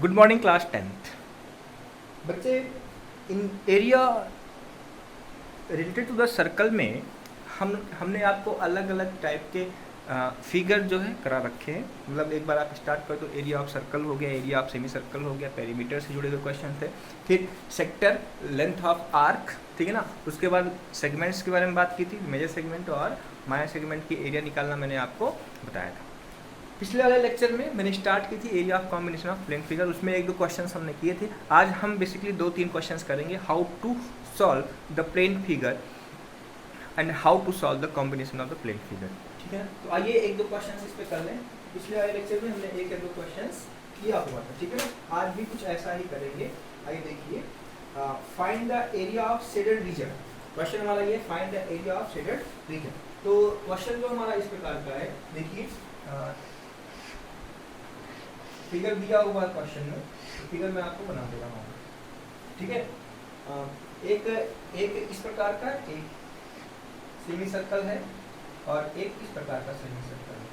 Good morning class 10th। बच्चे, in area related to the circle में हमने आपको अलग अलग टाइप के फिगर जो है करा रखे हैं। मतलब एक बार आप स्टार्ट कर तो एरिया ऑफ सर्कल हो गया, एरिया ऑफ सेमी सर्कल हो गया, पेरीमीटर से जुड़े हुए क्वेश्चन थे, फिर सेक्टर, लेंथ ऑफ आर्क, ठीक है ना। उसके बाद सेगमेंट्स के बारे में बात की थी, मेजर सेगमेंट और माइनर सेगमेंट की एरिया निकालना मैंने आपको बताया था। पिछले वाले लेक्चर में मैंने स्टार्ट की थी area of combination of plane figure, उसमें एक दो क्वेश्चंस हमने किए थे। आज हम बेसिकली 2-3 क्वेश्चंस करेंगे, how to solve the plane figure and how to solve the combination of the plane figure, ठीक है। तो आइए एक दो क्वेश्चंस इस पे कर लें। पिछले वाले लेक्चर में हमने एक या दो क्वेश्चंस किया हुआ था, ठीक है ना। आज भी कुछ ऐसा ही करेंगे। आइए देखिए, find the area of shaded reason. Question हमारा ये, find the area of shaded reason. तो क्वेश्चन जो हमारा इस प्रकार का है, देखिए फिगर दिया हुआ है क्वेश्चन में, तो फिगर मैं आपको बना दे रहा हूँ, ठीक है। एक इस प्रकार का एक सेमी सर्कल है और एक इस प्रकार का सेमी सर्कल है,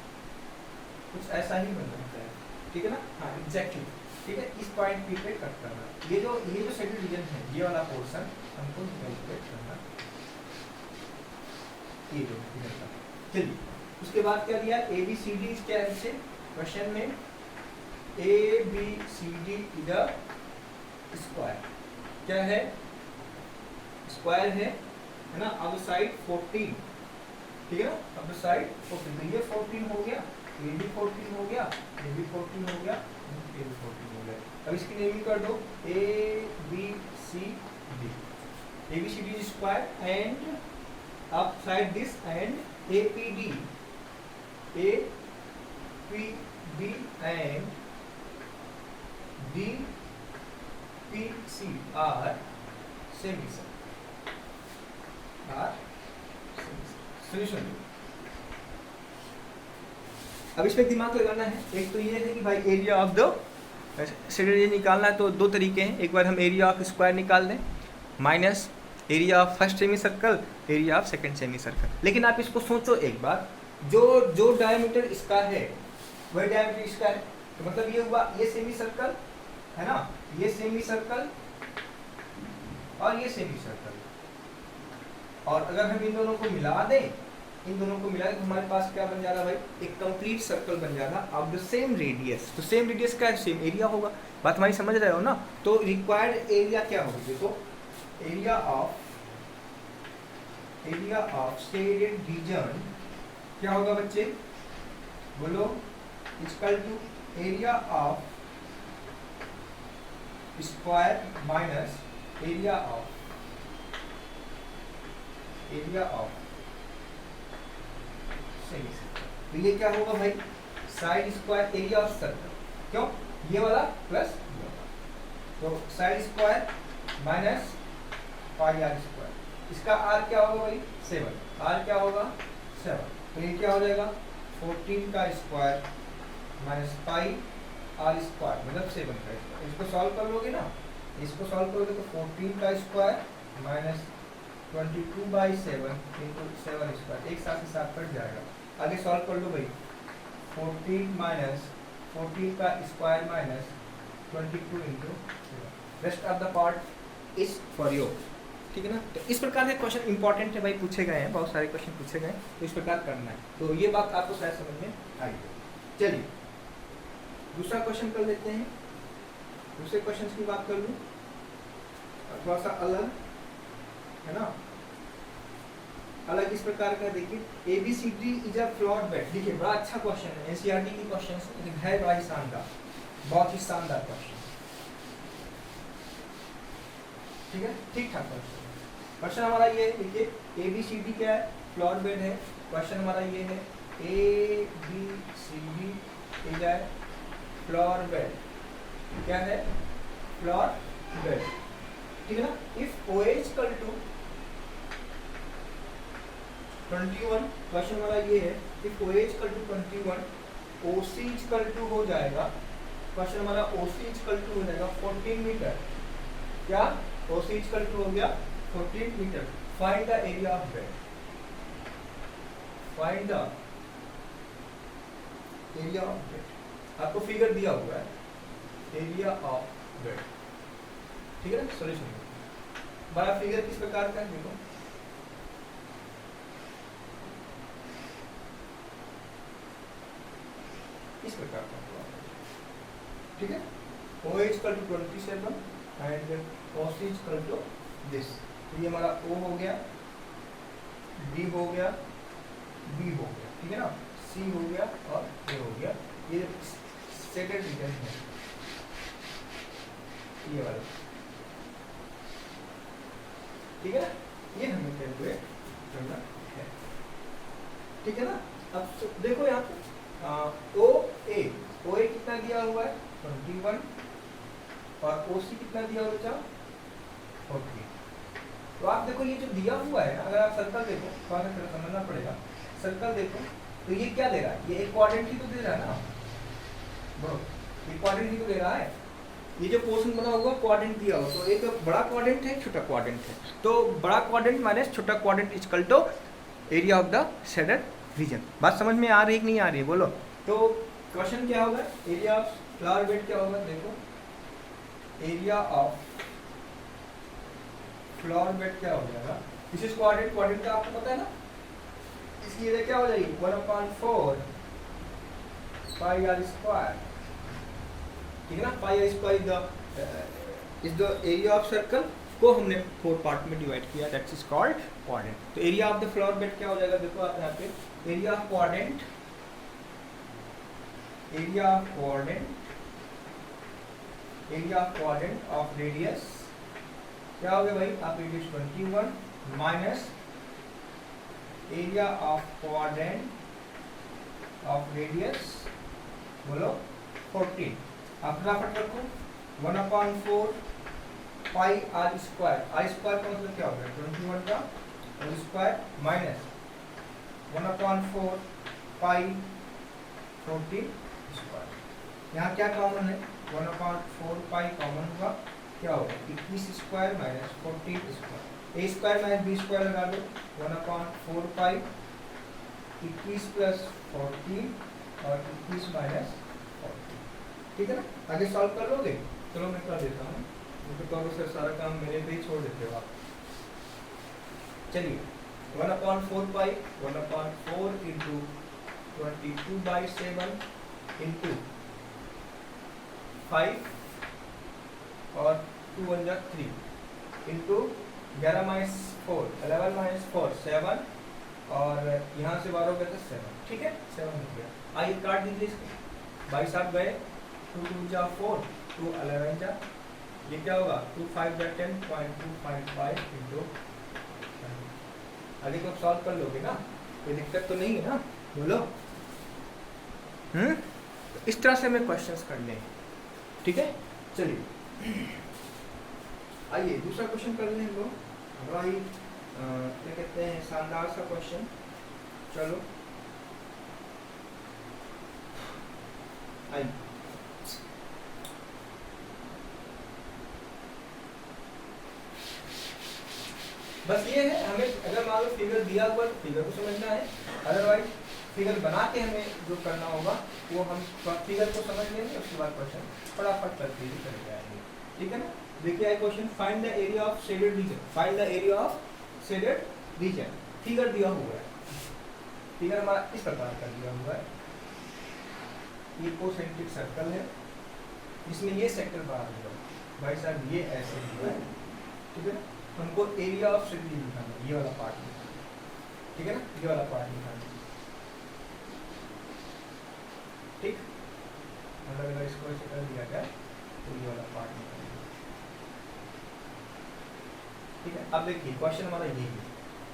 कुछ ऐसा ही बन रहा है, ठीक है ना। हाँ एग्जैक्टली, ठीक है। इस पॉइंट पी पे कट करना, ये जो शेडेड रीजन है, ये वाला पोर्शन हमको कैलकुलेट करना, ये जो फिगर का। चलिए, उसके बाद क्या दिया, ABCD क्या है इससे क्वेश्चन में, ABCD इज अ स्क्वायर। क्या है, स्क्वायर है ना। अब साइड 14, ठीक है ना। अब साइड 14, ये 14 हो गया, ये भी 14 हो गया, ये भी 14 हो गया, ये भी 14 हो गया। अब इसकी नेमिंग कर दो ABCD, ABCD स्क्वायर एंड अब side this and APD and DPC are semi-circle, solution. अब इसमें दिमाग लगाना है। एक तो ये है कि भाई area of the shaded reason निकालना है, तो दो तरीके हैं। एक बार हम एरिया ऑफ स्क्वायर निकाल दें minus area of first semi circle, area of second semi circle. लेकिन आप इसको सोचो एक बार, जो डायमीटर इसका है वही डायमीटर इसका है, तो मतलब ये हुआ, ये सेमी सर्कल है ना, ये सेमी सर्कल और ये सेमी सर्कल। और अगर हम इन दोनों को मिला दें, इन दोनों को मिला दें, तो हमारे पास क्या बन जा रहा है भाई, एक कंप्लीट सर्कल बन जा रहा है ऑफ द सेम रेडियस। तो सेम रेडियस का सेम एरिया होगा, बात हमारी समझ रहे हो ना। तो रिक्वायर्ड एरिया क्या होगी, देखो एरिया ऑफ शेडेड रीजन क्या होगा बच्चे, बोलो, equal to area of square minus area of semi circle. तो ये क्या होगा भाई, side square area of circle, क्यों, ये वाला प्लस ये वाला, तो side square minus pi r square. इसका आर क्या होगा भाई, 7, आर क्या होगा 7, तो ये क्या हो जाएगा 14 का square minus pi r square, मतलब 7 का स्क्वायर। इसको सॉल्व कर लोगे ना, इसको सॉल्व करोगे तो 14 का स्क्वायर माइनस 22/7 इंटू 7 स्क्वायर, एक साथ ही साथ कट जाएगा। आगे सॉल्व कर लो भाई, 14 का square minus 22 into 7, rest of the part is for you, ठीक है ना। तो इस प्रकार के क्वेश्चन इंपॉर्टेंट है भाई, पूछे गए हैं, बहुत सारे क्वेश्चन पूछे गए हैं, तो इस प्रकार करना है। तो ये बात आपको शायद समझ में आई। चलिए दूसरा क्वेश्चन कर लेते हैं। दूसरे क्वेश्चन की बात कर लूँ, थोड़ा सा अलग है ना, अलग इस प्रकार का। देखिए ABCD is a flower bed, देखिए बड़ा अच्छा क्वेश्चन है, NCERT की क्वेश्चन है, बड़ा ही शानदार, बहुत ही शानदार क्वेश्चन, ठीक है, ठीक ठाक क्वेश्चन। क्वेश्चन हमारा ये है, देखिए ABCD क्या है, फ्लोर बेड है। क्वेश्चन हमारा ये है, ABCD is a flower bed, क्या है, फ्लोर बेड, ठीक है ना। If OH equal to 21, question हमारा ये है, if OH equal to 21, OC equal to हो जाएगा, क्वेश्चन हमारा OC इक्वल टू हो जाएगा 14 मीटर, क्या OC इक्वल टू हो गया 14 metre. Find the area of bed, find the area of bed. आपको फिगर दिया हुआ है, एरिया ऑफ बेड, ठीक है ना। सॉल्यूशन हमारा फिगर किस प्रकार का है, देखो इस प्रकार का हुआ, ठीक है। O is equal to 27 and OC is equal to this. तो ये हमारा O हो गया, D हो गया, B हो गया, ठीक है ना, C हो गया और A हो गया। ये सेकेंड रीजन है, ये वाला, ठीक है ना, ये हमें कैलकुलेट करना है, ठीक है ना। अब देखो यहाँ पे OA कितना दिया हुआ है 21 और OC कितना दिया हुआ बच्चा 40। तो आप देखो ये जो दिया हुआ है ना, अगर आप सर्कल देखो, थोड़ा सा समझना पड़ेगा, सर्कल देखो तो ये क्या दे रहा है, ये एक क्वाड्रेंट ही तो दे रहा है ना ब्रो, ये क्वाड्रेंट ही तो दे रहा है। ये जो पोर्शन बना हुआ क्वाड्रेंट दिया हुआ, तो एक बड़ा क्वाड्रेंट है, छोटा क्वाड्रेंट है, तो बड़ा क्वाड्रेंट माइनस छोटा quadrant is equal to area of the shaded region. बात समझ में आ रही है कि नहीं आ रही है, बोलो। तो क्वेश्चन क्या होगा, एरिया ऑफ फ्लावर बेड क्या होगा, देखो एरिया ऑफ फ्लावर बेड क्या हो जाएगा, दिस इज क्वाड्रेंट, क्वाड्रेंट का आपको पता है ना, इसकी एरिया क्या हो जाएगी 1/4 पाई आर स्क्वायर, ठीक है ना। Pi r square is the area of circle को हमने 4 पार्ट में डिवाइड किया, दैट्स इज कॉल्ड क्वाड्रेंट। तो area of the flower bed क्या हो जाएगा, देखो आप यहाँ पे area of quadrant, area of quadrant, area of quadrant of radius क्या हो गया भाई, आप radius 21 minus area of quadrant of radius बोलो 14। आप फटाफट रखो 1/4 pi r square, are square का मतलब क्या होगा 21 का होल स्क्वायर माइनस 1/4 पाई 14 स्क्वायर। यहाँ क्या कॉमन है 1/4 पाई कॉमन हुआ, क्या होगा 21 स्क्वायर माइनस 14 स्क्वायर, ए स्क्वायर माइनस बी स्क्वायर लगा दो 1/4 पाई 21 प्लस 14 और 21 माइनस 14, ठीक है ना। आगे सॉल्व कर लोगे, चलो मैं कर देता हूँ, मुझे कहो सर सारा काम मेरे पे ही छोड़ देते हो आप। चलिए 1/4 पाई 1/4 इंटू 22/7 इंटू 5 और 2 1 जा 3 इंटू 11 माइनस 4 11 माइनस 4 7 और यहाँ से 12 गए तो 7, ठीक है 7 हो गया। आइए काट दीजिए इसको, 22 आप गए 2 2 जा 4 2 11 जा, ये क्या होगा 2 5 जा 10.255 इंटू, आगे को सॉल्व कर लोगे ना, कोई दिक्कत तो नहीं है ना, बोलो। तो इस तरह से हमें क्वेश्चंस करने हैं, ठीक है। चलिए आइए दूसरा क्वेश्चन कर लें हम लोग, बड़ा ही क्या कहते हैं शानदार सा क्वेश्चन। चलो आइए बस ये है, हमें अगर मान लो फिगर दिया हुआ तो फिगर को समझना है, अदरवाइज फिगर बना के हमें जो करना होगा वो हम फिगर को समझ लेंगे, उसके बाद क्वेश्चन फटाफट करके ही कर जाएंगे, ठीक है ना। देखिए आई question find the area of shaded region, find the area of shaded region. Figure दिया हुआ है, फिगर हमारा इस प्रकार का दिया हुआ है, ये कोसेंट्रिक सर्कल है, इसमें ये सेक्टर बाहर होगा भाई साहब, ये ऐसे दिया है, ठीक है ना। हमको एरिया ऑफ शेडेड रीजन निकालना है, ये वाला पार्ट निकालना, ठीक है ना, ये वाला पार्ट निकालना, ठीक। मतलब अगर इसको ऐसे कर दिया जाए तो ये वाला पार्ट निकालना, ठीक है। अब देखिए क्वेश्चन हमारा ये है,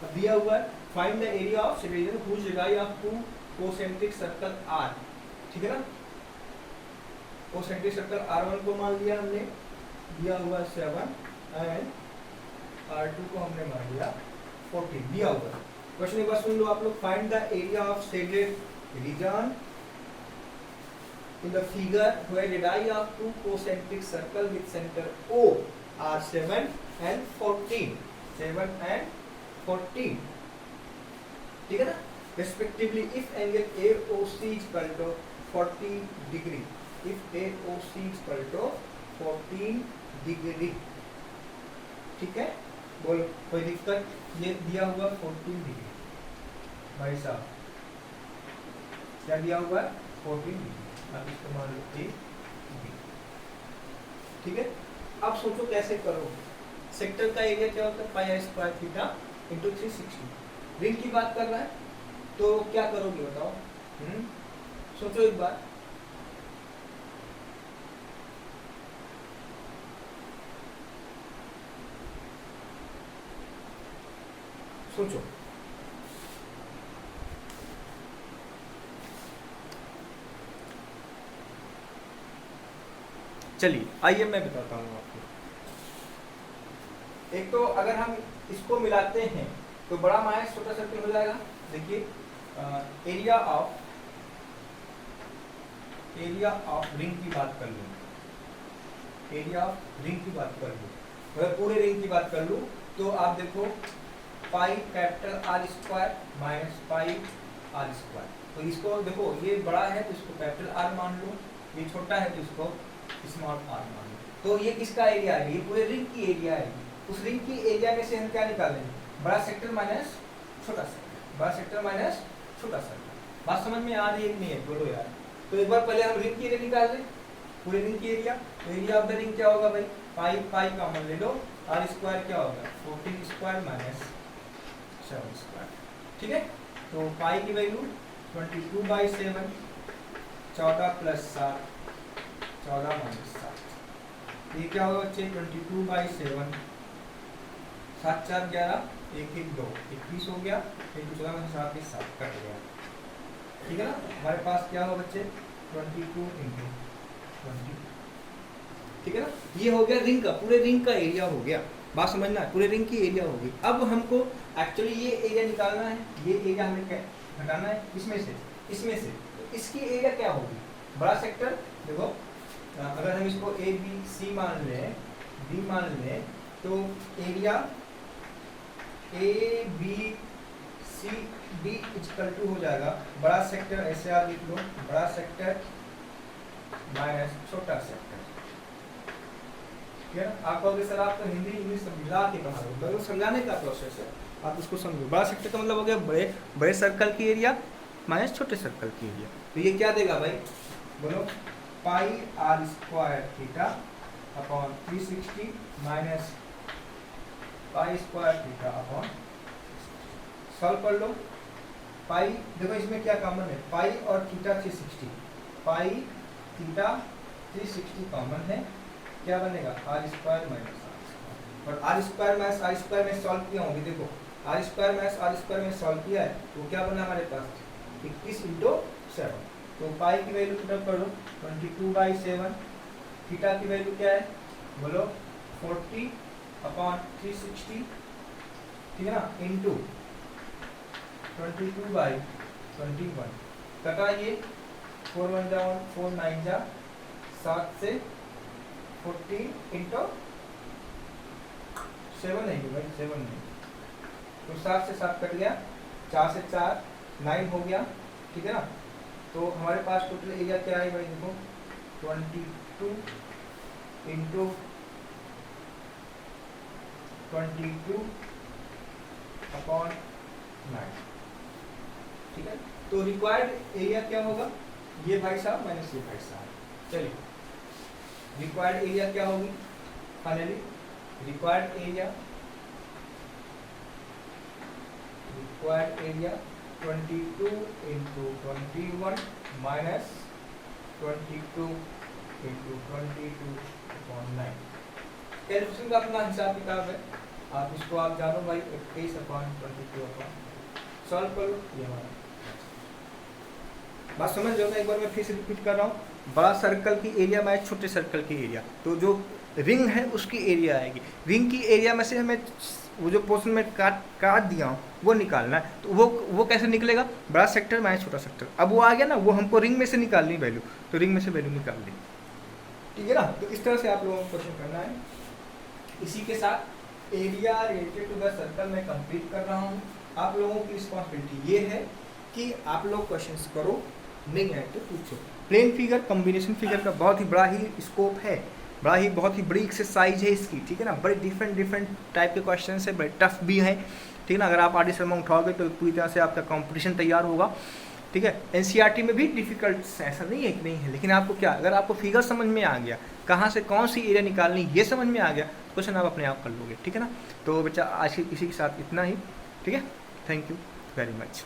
अब दिया हुआ है find the area of shaded region which lie of two concentric circle are, ठीक है ना। कोसेंट्रिक सर्कल R1 को मान लिया हमने, दिया हुआ 7 एंड R2 को हमने मान लिया 14, दिया हुआ। क्वेश्चन एक बार सुन लो आप लोग, find the area of shaded reason in the figure where radii of two concentric circle with center O are 7 and 14, 7 and 14, ठीक है ना, respectively if angle AOC is equal to 40 degree if A O C equal to 14 degree. ठीक है, बोलो कोई दिक्कत? ये दिया हुआ 14 डिग्री भाई साहब, क्या दिया हुआ है? 14 डिग्री। अब इसको मान लो ए बी। ठीक है, अब सोचो कैसे करो। सेक्टर का एरिया क्या होता है? पाई स्क्वायर थीटा इंटू 360। रिंग की बात कर रहा है तो क्या करोगे बताओ? सोचो एक बार। सोचो, चलिए आइए मैं बताता हूँ आपको। एक तो अगर हम इसको मिलाते हैं तो बड़ा माइनस छोटा सर्कल हो जाएगा। देखिए एरिया ऑफ रिंग की बात कर लूँ, एरिया ऑफ रिंग की बात कर लूँ, अगर पूरे रिंग की बात कर लूँ तो आप देखो pi capital r square minus pi r square. तो इसको देखो, ये बड़ा है तो इसको कैपिटल आर मान लो, ये छोटा है तो इसको स्मॉल आर मान लो। तो ये किसका एरिया है? ये पूरे रिंग की एरिया है। उस रिंग की एरिया में से हम क्या निकालेंगे? बड़ा सेक्टर माइनस छोटा सेक्टर, बड़ा सेक्टर माइनस छोटा सेक्टर। बात समझ में आ रही है कि नहीं है? बोलो यार। तो एक बार पहले हम रिंग की एरिया निकाल लें, पूरे रिंग की एरिया। तो एरिया ऑफ द रिंग क्या होगा भाई? पाई पाई कॉमन ले लो, आर स्क्वायर क्या होगा? 14 स्क्वायर माइनस 7 स्क्वायर। ठीक है, तो पाई की वैल्यू 22/7, 14 प्लस 7, 14 माइनस 7। ये क्या होगा बच्चे? 22/7, 7 4 11, 1 1 2, 21 हो गया। 14 में 7 के 7 कट गया। ठीक है ना, हमारे पास क्या होगा बच्चे? 22 इंटू 20। ठीक है ना, ये हो गया रिंग का, पूरे रिंग का एरिया हो गया। बात समझना है, पूरे रिंग की एरिया होगी। अब हमको एक्चुअली ये एरिया निकालना है, ये एरिया हमें घटाना है इसमें से। तो इसकी एरिया क्या होगी? बड़ा सेक्टर देखो, अगर हम इसको ए बी सी मान लें, बी मान लें, तो area A B C D equal to हो जाएगा बड़ा सेक्टर, ऐसे आप लिख लो, बड़ा सेक्टर माइनस छोटा सेक्टर। ठीक है ना, आप कहोगे सर आप तो हिंदी इंग्लिश सब मिला के पढ़ा रहे हो, समझाने का प्रोसेस है, आप उसको समझो। बड़ा सेक्टर का मतलब हो गया बड़े सर्कल की एरिया माइनस छोटे सर्कल की एरिया। तो ये क्या देगा भाई? बोलो, pi r square theta upon 360 minus pi square theta upon, solve कर लो। पाई देखो इसमें क्या कॉमन है? पाई और थीटा 360, पाई थीटा 360 कॉमन है, क्या बनेगा? R square minus r square. और r square minus r square में सॉल्व किया होंगे, देखो r square minus r square में सॉल्व किया है तो क्या बना हमारे पास? 21 इंटू 7। तो पाई की वैल्यू पुट करो 22/7, थीटा की वैल्यू क्या है? बोलो 40 अपॉन 360। ठीक है ना, इंटू 22/21 कटा, ये 4 1 जा 4 9 जा 7 से 14 इंटू 7 नहीं भाई, 7 नहीं, तो 7 से 7 कट गया, 4 से 4 9 हो गया। ठीक है ना, तो हमारे पास टोटल एरिया क्या है भाई? देखो 22 इंटू 22 अपॉन 9। ठीक है, तो रिक्वायर्ड एरिया क्या होगा? ये भाई साहब माइनस ये भाई साहब। चलिए, रिक्वायर्ड एरिया क्या होगी? Finally required area 22 into 21 minus 22 into 22/9। Calculation का अपना हिसाब किताब है, आप इसको आप जानो भाई, 21/22 सॉल्व करो। ये हमारा बात समझ लो। मैं एक बार मैं फिर से रिपीट कर रहा हूँ, बड़ा सर्कल की एरिया में छोटे सर्कल की एरिया, तो जो रिंग है उसकी एरिया आएगी। रिंग की एरिया में से हमें वो जो पोर्शन में काट दिया हूँ वो निकालना है। तो वो कैसे निकलेगा? बड़ा सेक्टर माइनस छोटा सेक्टर। अब वो आ गया ना, वो हमको रिंग में से निकालनी वैल्यू, तो रिंग में से वैल्यू निकाल ली। ठीक है ना, तो इस तरह से आप लोगों को क्वेश्चन करना है। इसी के साथ area related to the circle मैं कंप्लीट कर रहा हूँ। आप लोगों की रिस्पॉन्सिबिलिटी ये है कि आप लोग क्वेश्चंस करो, नहीं है तो पूछो। प्लेन फिगर कॉम्बिनेशन फिगर का बहुत ही बड़ा ही स्कोप है, बहुत ही बड़ी एक्सरसाइज है इसकी, ठीक है ना। बड़े डिफरेंट टाइप के क्वेश्चन है, बड़े टफ भी हैं, ठीक है ना। अगर आप आर डी शर्मा उठाओगे तो पूरी तरह से आपका कंपटीशन तैयार होगा, ठीक है। एनसीईआरटी में भी डिफिकल्ट ऐसा नहीं है कि नहीं है, लेकिन आपको क्या, अगर आपको फिगर समझ में आ गया, कहाँ से कौन सी एरिया निकालनी ये समझ में आ गया, क्वेश्चन आप अपने आप कर लोगे, ठीक है ना। तो बच्चा आज इसी के साथ इतना ही, ठीक है। Thank you very much.